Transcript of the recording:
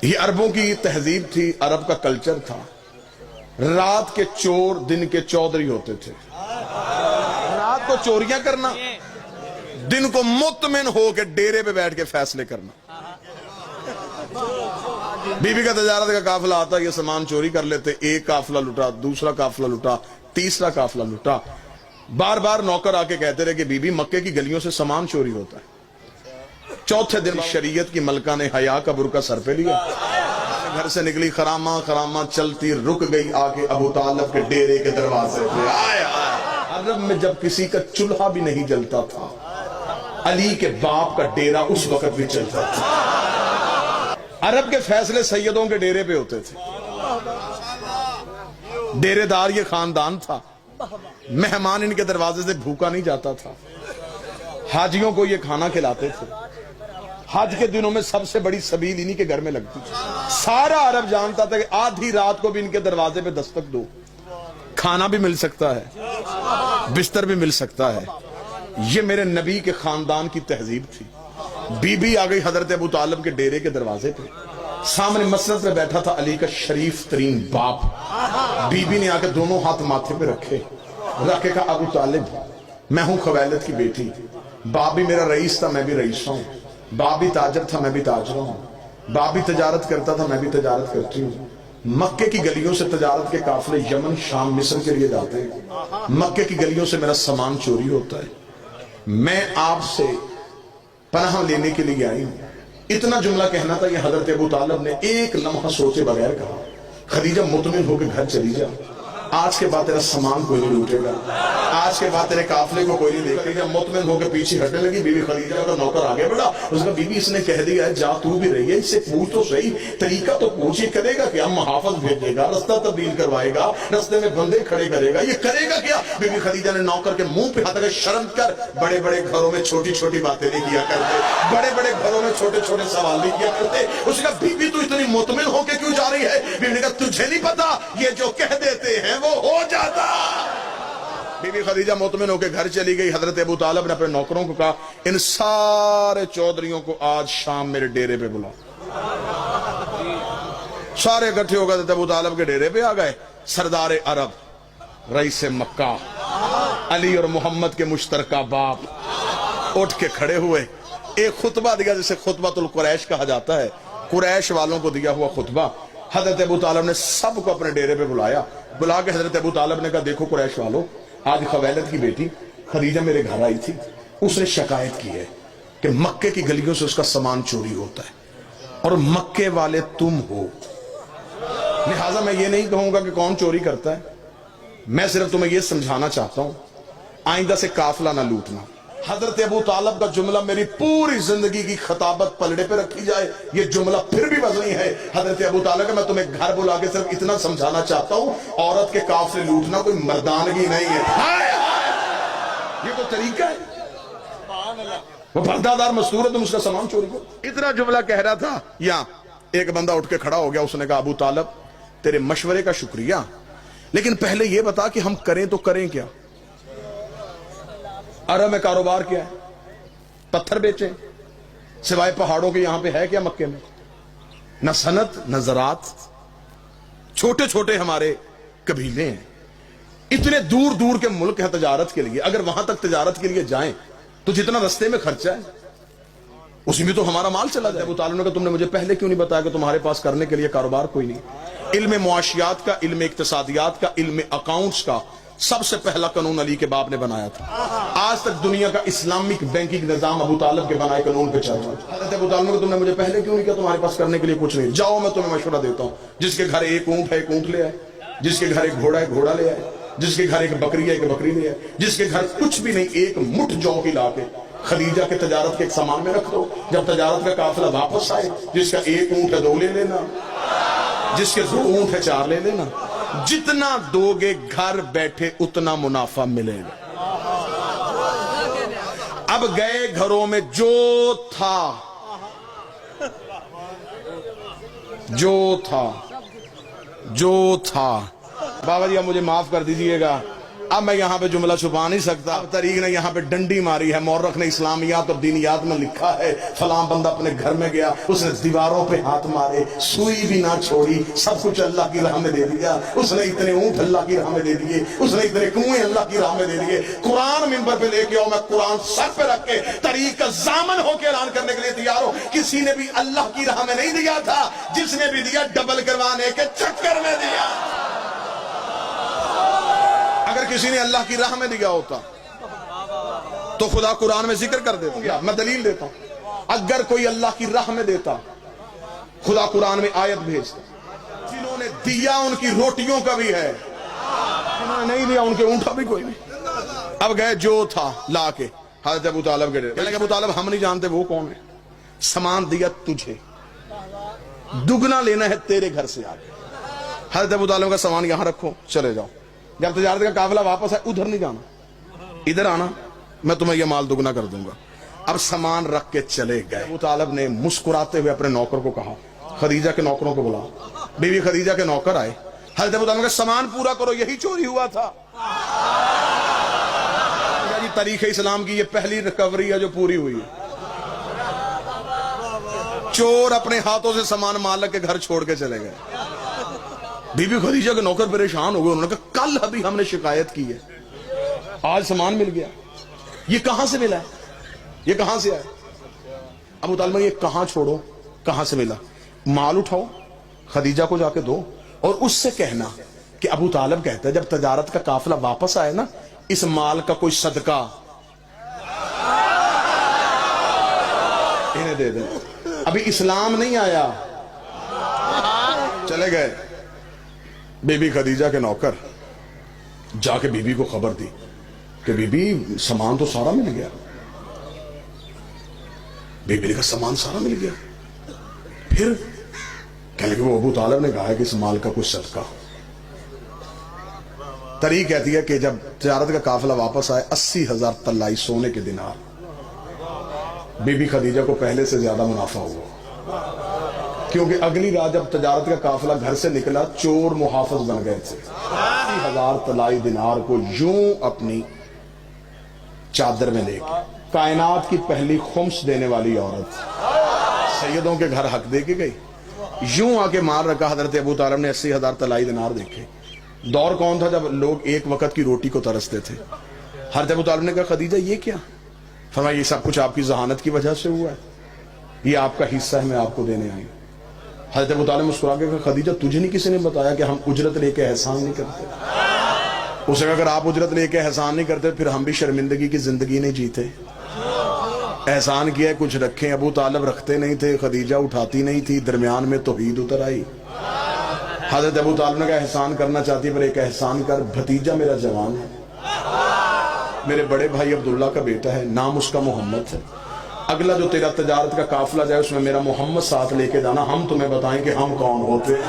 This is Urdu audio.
یہ عربوں کی تہذیب تھی، عرب کا کلچر تھا۔ رات کے چور دن کے چودھری ہوتے تھے۔ رات کو چوریاں کرنا، دن کو مطمئن ہو کے ڈیرے پہ بیٹھ کے فیصلے کرنا۔ بی بی کا تجارت کا قافلہ آتا، یہ سامان چوری کر لیتے، ایک قافلہ لٹا، دوسرا قافلہ لٹا، تیسرا قافلہ لٹا۔ بار بار نوکر آ کے کہتے رہے کہ بی بی مکے کی گلیوں سے سامان چوری ہوتا ہے۔ چوتھے دن شریعت کی ملکہ نے حیا کا برقع سر پہ لیا، گھر سے نکلی، خرامہ خرامہ چلتی رک گئی آ کے ابو طالب کے ڈیرے کے دروازے پہ۔ عرب میں جب کسی کا چولہا بھی نہیں جلتا تھا، علی کے باپ کا ڈیرا اس وقت بھی چلتا تھا۔ عرب کے فیصلے سیدوں کے ڈیرے پہ ہوتے تھے۔ ڈیرے دار یہ خاندان تھا، مہمان ان کے دروازے سے بھوکا نہیں جاتا تھا۔ حاجیوں کو یہ کھانا کھلاتے تھے۔ حج کے دنوں میں سب سے بڑی سبیل انہی کے گھر میں لگتی تھی۔ سارا عرب جانتا تھا کہ آدھی رات کو بھی ان کے دروازے پہ دستک دو، کھانا بھی مل سکتا ہے، بستر بھی مل سکتا ہے۔ یہ میرے نبی کے خاندان کی تہذیب تھی۔ بی بی آ گئی حضرت ابو طالب کے ڈیرے کے دروازے پہ، سامنے مسجد پہ بیٹھا تھا علی کا شریف ترین باپ۔ بی بی نے آ کے دونوں ہاتھ ماتھے پہ رکھے، رکھ کے کہا ابو طالب میں ہوں خویلد کی بیٹی، باپ بھی میرا رئیس تھا، میں بھی رئیس ہوں، باپ بھی تاجر تھا، میں بھی تاجر ہوں، باپ بھی تجارت کرتا تھا، میں بھی تجارت کرتی ہوں۔ مکے کی گلیوں سے تجارت کے قافلے یمن شام مصر کے لیے جاتے ہیں، مکے کی گلیوں سے میرا سامان چوری ہوتا ہے، میں آپ سے پناہ لینے کے لیے آئی ہوں۔ اتنا جملہ کہنا تھا، یہ حضرت ابو طالب نے ایک لمحہ سوچے بغیر کہا، خدیجہ مطمئن ہو کے گھر چلی جا، آج کے بعد تیرا سامان کوئی نہیں لوٹے گا، آج کے بعد تیرے قافلے کو کوئی نہیں دیکھے گا۔ مطمئن ہو کے پیچھے ہٹنے لگی۔ بی بی خدیجہ کا نوکر آگے بڑھا، اس کا بی بی اس نے کہہ دیا ہے جا تو بھی رہی ہے، اس سے پوچھ تو صحیح، طریقہ تو پوچھ، یہ کرے گا کیا؟ محافظ بھیجے گا، رستہ تبدیل کروائے گا، رستے میں بندے کھڑے کرے گا، یہ کرے گا کیا؟ بی بی خدیجہ نے نوکر کے منہ پہ ہاتھ رکھا، شرم کر، بڑے بڑے گھروں میں چھوٹی چھوٹی باتیں نہیں کیا کرتے، بڑے بڑے گھروں میں چھوٹے چھوٹے سوال نہیں کیا کرتے۔ اس کا بی بی تو اتنی مطمئن ہو کے کیوں جا رہی ہے؟ بی بی نے کہا تجھے نہیں پتا یہ جو کہہ دیتے ہیں وہ ہو جاتا۔ بی بی خدیجہ مطمئن ہو کے گھر چلی گئی۔ حضرت ابو طالب نے اپنے نوکروں کو کہا ان سارے چودھریوں کو آج شام میرے ڈیرے پہ بلا۔ سارے اکٹھے ہو گئے، حضرت ابو طالب کے ڈیرے پہ آ گئے۔ سردار عرب، رئیس مکہ، علی اور محمد کے مشترکہ باپ اٹھ کے کھڑے ہوئے، ایک خطبہ دیا جسے خطبۃ القریش کہا جاتا ہے، قریش والوں کو دیا ہوا خطبہ۔ حضرت ابو طالب نے سب کو اپنے ڈیرے پہ بلایا، بلا کے حضرت ابو طالب نے کہا دیکھو قریش والوں، آج خویلد کی بیٹی خدیجہ میرے گھر آئی تھی، اس نے شکایت کی ہے کہ مکے کی گلیوں سے اس کا سامان چوری ہوتا ہے اور مکے والے تم ہو، لہٰذا میں یہ نہیں کہوں گا کہ کون چوری کرتا ہے، میں صرف تمہیں یہ سمجھانا چاہتا ہوں آئندہ سے قافلہ نہ لوٹنا۔ حضرت ابو طالب کا جملہ میری پوری زندگی کی خطابت پلڑے پہ رکھی جائے، یہ جملہ پھر بھی وزنی ہے۔ حضرت ابو طالب کہ میں تمہیں گھر بلا کے صرف اتنا سمجھانا چاہتا ہوں، عورت کے قافلے لوٹنا کوئی مردانگی نہیں ہے، یہ تو طریقہ ہے، وہ پردہ دار مستور ہے، تم اس کا سامان چوری کرو۔ اتنا جملہ کہہ رہا تھا، یہاں ایک بندہ اٹھ کے کھڑا ہو گیا، اس نے کہا ابو طالب تیرے مشورے کا شکریہ، لیکن پہلے یہ بتا کہ ہم کریں تو کریں کیا؟ عرب میں کاروبار کیا ہے؟ پتھر بیچیں سوائے پہاڑوں کے؟ یہاں پہ ہے کیا مکے میں؟ نہ صنعت نہ زراعت، چھوٹے چھوٹے ہمارے قبیلے ہیں، اتنے دور دور کے ملک ہیں تجارت کے لیے، اگر وہاں تک تجارت کے لیے جائیں تو جتنا رستے میں خرچہ ہے اسی میں تو ہمارا مال چلا جائے۔ ابو طالب نے کہا تم نے مجھے پہلے کیوں نہیں بتایا کہ تمہارے پاس کرنے کے لیے کاروبار کوئی نہیں؟ علم معاشیات کا، علم اقتصادیات کا، علم اکاؤنٹس کا سب سے پہلا قانون علی کے باپ نے بنایا تھا۔ آج تک دنیا کا اسلامک بینکنگ نظام ابو طالب کے بنائے قانون پہ چل رہا ہے۔ حضرت ابو طالب نے کہا تم نے مجھے پہلے کیوں نہیں کہا تمہارے پاس کرنے کے لیے کچھ نہیں؟ جاؤ میں تمہیں مشورہ دیتا ہوں، جس کے گھر ایک اونٹ ہے ایک اونٹ لے آئے، جس کے گھر ایک گھوڑا ہے گھوڑا لے آئے، جس کے گھر ایک بکری ہے ایک بکری لے آئے، جس کے گھر کچھ بھی نہیں ایک مٹھ جو کی لا کے خدیجہ کے تجارت کے ایک سامان میں رکھ دو، جب تجارت کا قافلہ واپس آئے جس کا ایک اونٹ ہے 2 لے لینا، جس کے 2 اونٹ ہے 4 لے لینا، جتنا دو گے گھر بیٹھے اتنا منافع ملے گا۔ اب گئے گھروں میں جو تھا جو تھا، بابا جی اب مجھے معاف کر دیجئے گا، اب میں یہاں پہ جملہ چھپا نہیں سکتا. اب طریق نے یہاں پہ ڈنڈی ماری ہے, مورخ نے اسلامیات اور دینیات میں لکھا ہے فلاں بندہ اپنے گھر میں گیا, اس نے دیواروں پہ ہاتھ مارے, سوئی بھی نہ چھوڑی, سب کچھ اللہ کی راہ میں دے دیا, اس نے اتنے اونٹ اللہ کی راہ میں دے دیے, اس نے اتنے کنویں اللہ کی راہ میں دے دیے. قرآن منبر پہ لے کے آؤ, میں قرآن سر پہ رکھ کے طریق کا ضامن ہو کے اعلان کرنے کے لیے تیار ہوں. کسی نے بھی اللہ کی راہ میں نہیں دیا تھا, جس نے بھی دیا ڈبل کروانے کے چکر میں دیا. اگر کسی نے اللہ کی راہ میں دیا ہوتا تو خدا قرآن میں ذکر کر دیتا. میں دلیل دیتا ہوں, اگر کوئی اللہ کی راہ میں دیتا خدا قرآن میں آیت بھیجتا. جنہوں نے دیا ان کی روٹیوں کا بھی ہے, جنہوں نے نہیں دیا ان کے اونٹا بھی کوئی نہیں. اب گئے جو تھا لا کے حضرت ابو طالب کے ڈیرے. کہنے کہ ابو طالب ہم نہیں جانتے وہ کون ہے, سامان دیا تجھے, دگنا لینا ہے تیرے گھر سے آگے. حضرت ابو طالب کا سامان یہاں رکھو, چلے جاؤ. جب تجارت کا قافلہ واپس ہے ادھر نہیں جانا, ادھر آنا, میں تمہیں یہ مال دگنا کر دوں گا. اب سامان رکھ کے چلے گئے. ابو طالب نے مسکراتے ہوئے اپنے نوکر کو کہا, خدیجہ کے نوکروں کو بلا. بیوی خدیجہ کے نوکر آئے, حضرت ابو طالب کا سامان پورا کرو, یہی چوری ہوا تھا. جی تاریخ اسلام کی یہ پہلی ریکوری ہے جو پوری ہوئی ہے. چور اپنے ہاتھوں سے سامان مالک کے گھر چھوڑ کے چلے گئے. بی بی خدیجہ کے نوکر پریشان ہو گئے, انہوں نے کہا کل ابھی ہم نے شکایت کی ہے, آج سامان مل گیا, یہ کہاں سے ملا ہے, یہ کہاں سے آیا؟ ابو طالب یہ کہاں چھوڑو, کہاں سے ملا, مال اٹھاؤ خدیجہ کو جا کے دو, اور اس سے کہنا کہ ابو طالب کہتا ہے جب تجارت کا قافلہ واپس آئے نا, اس مال کا کوئی صدقہ انہیں دے دیں. ابھی اسلام نہیں آیا. چلے گئے. بی بی خدیجہ کے نوکر جا کے بی بی کو خبر دی کہ بی بی سامان تو سارا مل گیا. بی بی نے کہا سامان سارا مل گیا, پھر کہنے کہ وہ ابو طالب نے کہا ہے کہ اس مال کا کچھ صدقہ. طریق کہتی ہے کہ جب تجارت کا قافلہ واپس آئے 80,000 طلائی سونے کے دینار, بی بی خدیجہ کو پہلے سے زیادہ منافع ہوا, کیونکہ اگلی رات جب تجارت کا قافلہ گھر سے نکلا چور محافظ بن گئے تھے. 80,000 طلائی دینار کو یوں اپنی چادر میں لے کے, کائنات کی پہلی خمس دینے والی عورت سیدوں کے گھر حق دے کے گئی, یوں آ کے مار رکھا. حضرت ابو طالب نے 80,000 طلائی دینار دیکھے. دور کون تھا جب لوگ ایک وقت کی روٹی کو ترستے تھے. حضرت ابو طالب نے کہا خدیجہ یہ کیا؟ فرمایا یہ سب کچھ آپ کی ذہانت کی وجہ سے ہوا ہے, یہ آپ کا حصہ ہے, میں آپ کو دینے آئی. حضرت ابو طالب مسکرا کے کہا خدیجہ تجھے نہیں کسی نے بتایا کہ ہم اجرت لے کے احسان نہیں کرتے؟ اسے کہا اگر آپ اجرت لے کے احسان نہیں کرتے پھر ہم بھی شرمندگی کی زندگی نہیں جیتے. احسان کیا ہے کچھ رکھیں. ابو طالب رکھتے نہیں تھے, خدیجہ اٹھاتی نہیں تھی, درمیان میں توحید اتر آئی. حضرت ابو طالب نے کہا احسان کرنا چاہتی ہے پر ایک احسان کر, بھتیجا میرا جوان ہے, میرے بڑے بھائی عبداللہ کا بیٹا ہے, نام اس کا محمد ہے, اگلا جو تیرا تجارت کا قافلہ جائے اس میں میرا محمد ساتھ لے کے جانا, ہم تمہیں بتائیں کہ ہم کون ہوتے ہیں.